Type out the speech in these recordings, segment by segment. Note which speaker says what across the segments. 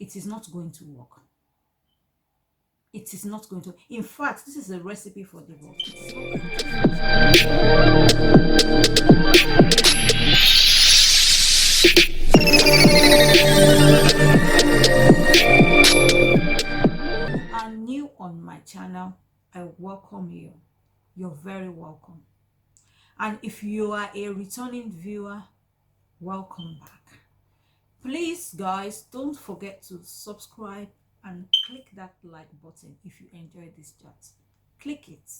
Speaker 1: it is not going to work. It is not going to. In fact, this is a recipe for divorce. You are new on my channel, I welcome you. You're very welcome. And if you are a returning viewer, welcome back. Please, guys, don't forget to subscribe and click that like button if you enjoy this chat. Click it.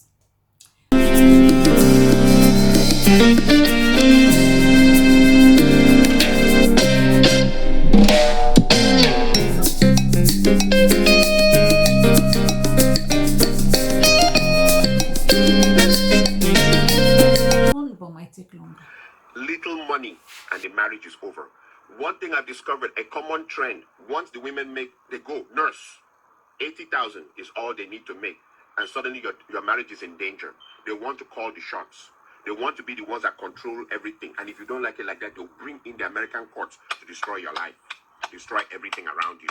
Speaker 1: But might take longer.
Speaker 2: Little money and the marriage is over. One thing I've discovered, a common trend, once the women make, they go, nurse, 80,000 is all they need to make. And suddenly your marriage is in danger. They want to call the shots. They want to be the ones that control everything. And if you don't like it like that, they'll bring in the American courts to destroy your life, destroy everything around you.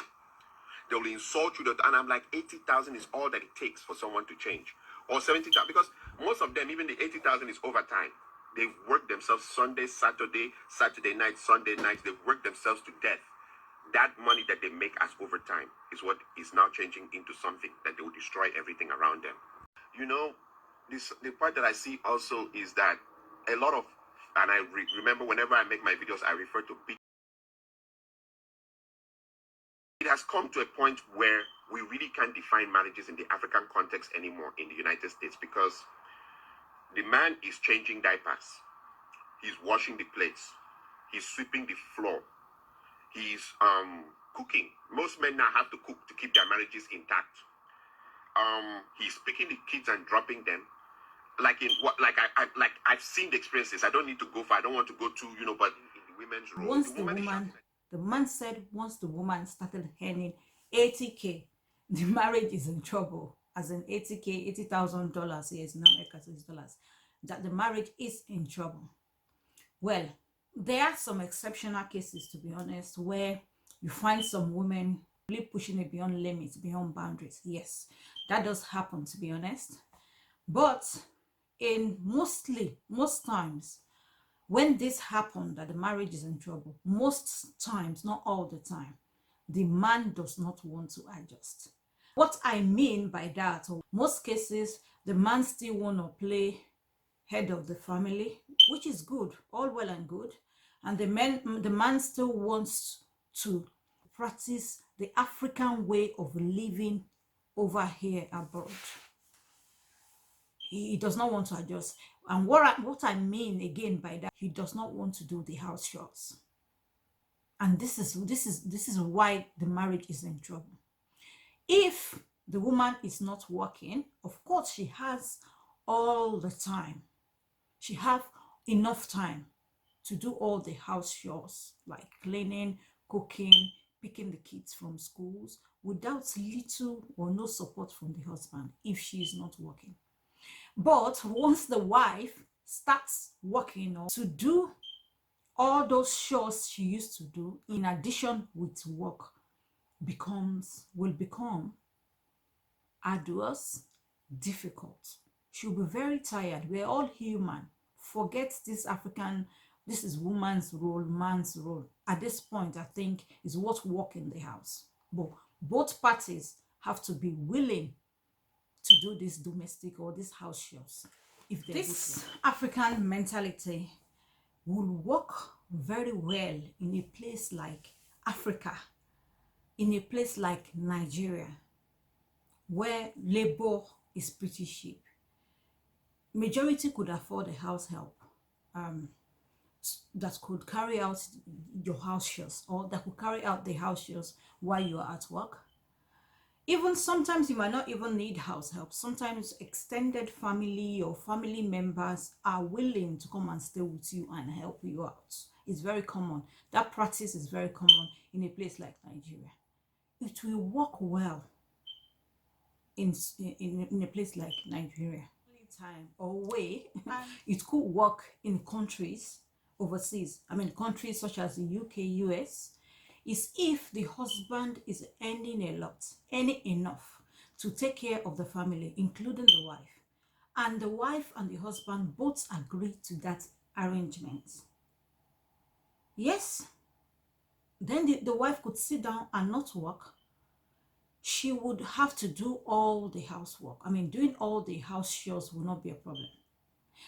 Speaker 2: They'll insult you. And I'm like, 80,000 is all that it takes for someone to change. Or 70,000, because most of them, even the 80,000 is overtime. They've worked themselves Sunday, Saturday, Saturday night, Sunday nights. They've worked themselves to death. That money that they make as overtime is what is now changing into something that they will destroy everything around them. You know, the part that I see also is that a lot of, and I remember whenever I make my videos, I refer to big. It has come to a point where we really can't define marriages in the African context anymore in the United States, because the man is changing diapers, he's washing the plates, he's sweeping the floor, he's cooking. Most men now have to cook to keep their marriages intact. He's picking the kids and dropping them. Like in what, like I've seen the experiences. I don't need to go for. I don't want to go to, you know, but in the women's role.
Speaker 1: Once the man said once the woman started earning 80K, the marriage is in trouble. As in 80K, $80,000 here in America, $60, that the marriage is in trouble. Well, there are some exceptional cases, to be honest, where you find some women really pushing it beyond limits, beyond boundaries. Yes, that does happen, to be honest. But in most times, when this happens, that the marriage is in trouble, most times, not all the time, the man does not want to adjust. What I mean by that, most cases, the man still want to play head of the family, which is good, all well and good. And the man still wants to practice the African way of living over here abroad. He does not want to adjust. And what I mean again by that, he does not want to do the house chores. And this is why the marriage is in trouble. If the woman is not working, of course she has all the time. She have enough time to do all the house chores like cleaning, cooking, picking the kids from schools without little or no support from the husband if she is not working. But once the wife starts working to do all those chores she used to do in addition with work, will become arduous, difficult. She'll be very tired. We're all human. Forget this African, this is woman's role, man's role. At this point, I think is what work in the house. But both parties have to be willing to do this domestic or this house chores. If this African mentality will work very well in a place like Africa, in a place like Nigeria, where labor is pretty cheap. Majority could afford a house help that could carry out your house chores, or that could carry out the house chores while you are at work. Even sometimes you might not even need house help. Sometimes extended family or family members are willing to come and stay with you and help you out. It's very common. That practice is very common in a place like Nigeria. It will work well in a place like Nigeria. Time or way, it could work in countries overseas. I mean, countries such as the UK, US. is if the husband is earning a lot, earning enough to take care of the family, including the wife, and the wife and the husband both agree to that arrangement. Yes, then the wife could sit down and not work. She would have to do all the housework. I mean, doing all the house chores will not be a problem.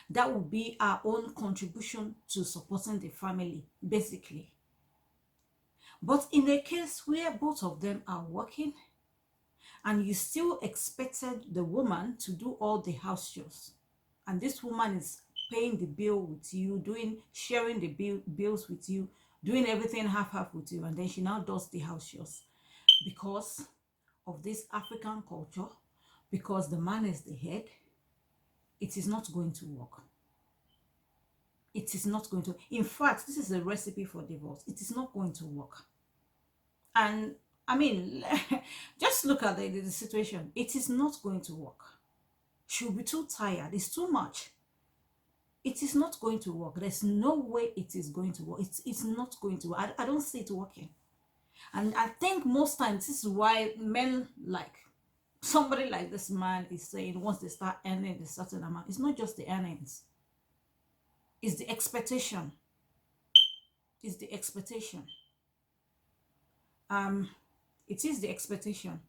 Speaker 1: That would be our own contribution to supporting the family, basically. But in a case where both of them are working and you still expected the woman to do all the house chores, and this woman is paying the bill with you, sharing the bills with you, doing everything half with you, and then she now does the house chores because of this African culture, because the man is the head, it is not going to work. It is not going to. In fact, this is a recipe for divorce. It is not going to work. And I mean, just look at the situation. It is not going to work. She'll be too tired. It's too much. It is not going to work. There's no way it is going to work. It's not going to work. I don't see it working. And I think most times this is why men, like somebody like this man is saying, once they start earning a certain amount, it's not just the earnings. It's the expectation. It's the expectation. It is the expectation.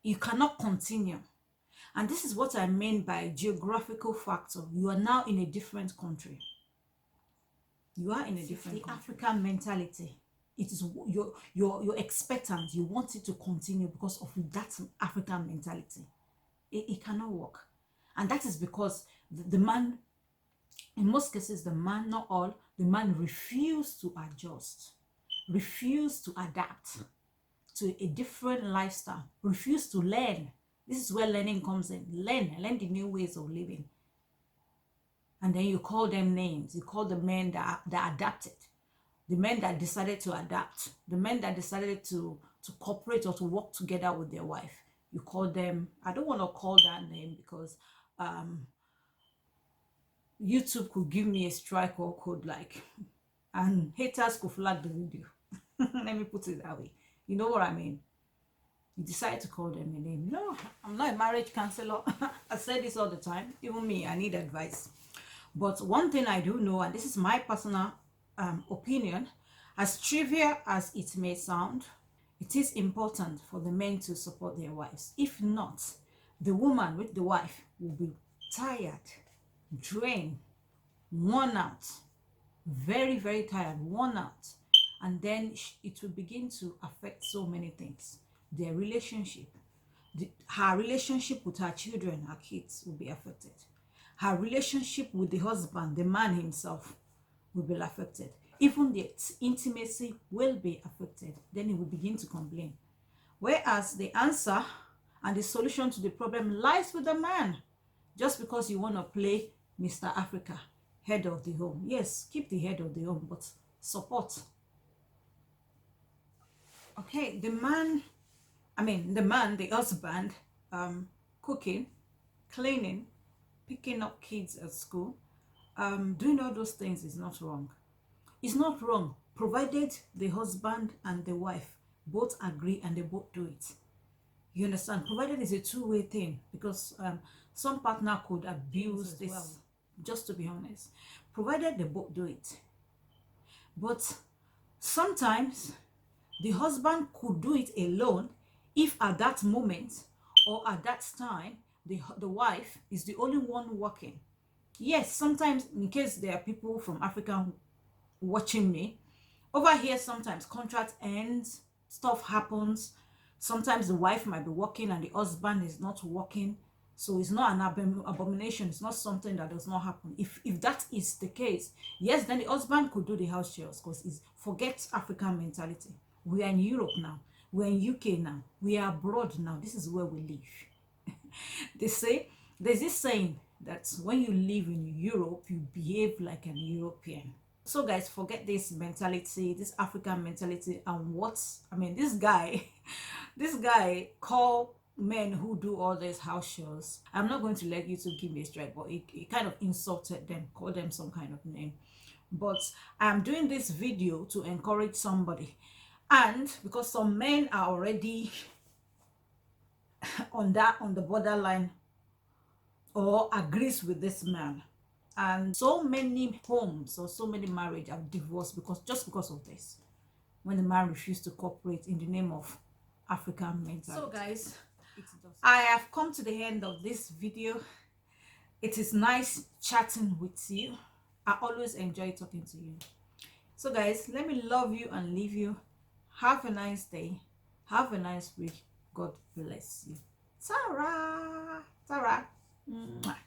Speaker 1: You cannot continue. And this is what I mean by geographical factor. You are now in a different country. You are in a different country. African mentality. It is you're expectant. You want it to continue because of that African mentality. It cannot work. And that is because the man, in most cases, the man, not all, the man refused to adjust, refused to adapt to a different lifestyle, refused to learn. This is where learning comes in. Learn the new ways of living. And then you call them names. You call the men that adapted, the men that decided to adapt, the men that decided to cooperate or to work together with their wife. You call them, I don't want to call that name because YouTube could give me a strike or could and haters could flag the video. Let me put it that way. You know what I mean? You decide to call them a name. No, I'm not a marriage counselor. I say this all the time. Even me, I need advice. But one thing I do know, and this is my personal opinion, as trivial as it may sound, it is important for the men to support their wives. If not, the woman with the wife will be tired, drained, worn out, very, very tired, worn out. And then it will begin to affect so many things. Their relationship, her relationship with her children, her kids will be affected. Her relationship with the husband, the man himself, will be affected. Even the intimacy will be affected. Then he will begin to complain. Whereas the answer and the solution to the problem lies with the man. Just because you want to play Mr. Africa, head of the home. Yes, keep the head of the home, but support. Okay, the man, the husband, cooking, cleaning, picking up kids at school, doing all those things is not wrong. It's not wrong, provided the husband and the wife both agree and they both do it. You understand? Provided it's a two-way thing, because some partner could abuse this, well, just to be honest. Provided they both do it. But sometimes the husband could do it alone if at that moment or at that time the wife is the only one working. Yes, sometimes, in case there are people from Africa watching me, over here sometimes contract ends, stuff happens. Sometimes the wife might be working and the husband is not working. So it's not an abomination. It's not something that does not happen. If that is the case, yes, then the husband could do the house chores, because forget African mentality. We are in Europe now. We're in UK now. We are abroad now. This is where we live. There's this saying that when you live in Europe, you behave like an European. So guys, forget this mentality, this African mentality, and this guy call men who do all these house chores. I'm not going to let you to give me a strike, but he kind of insulted them, called them some kind of name. But I'm doing this video to encourage somebody. And because some men are already on the borderline or agrees with this man, and so many homes or so many marriage have divorced because of this, when the man refused to cooperate in the name of African mentality. So guys, I have come to the end of this video. It is nice chatting with you. I always enjoy talking to you. So guys, let me love you and leave you. Have a nice day. Have a nice week. God bless you. Tara. Tara. Mwah.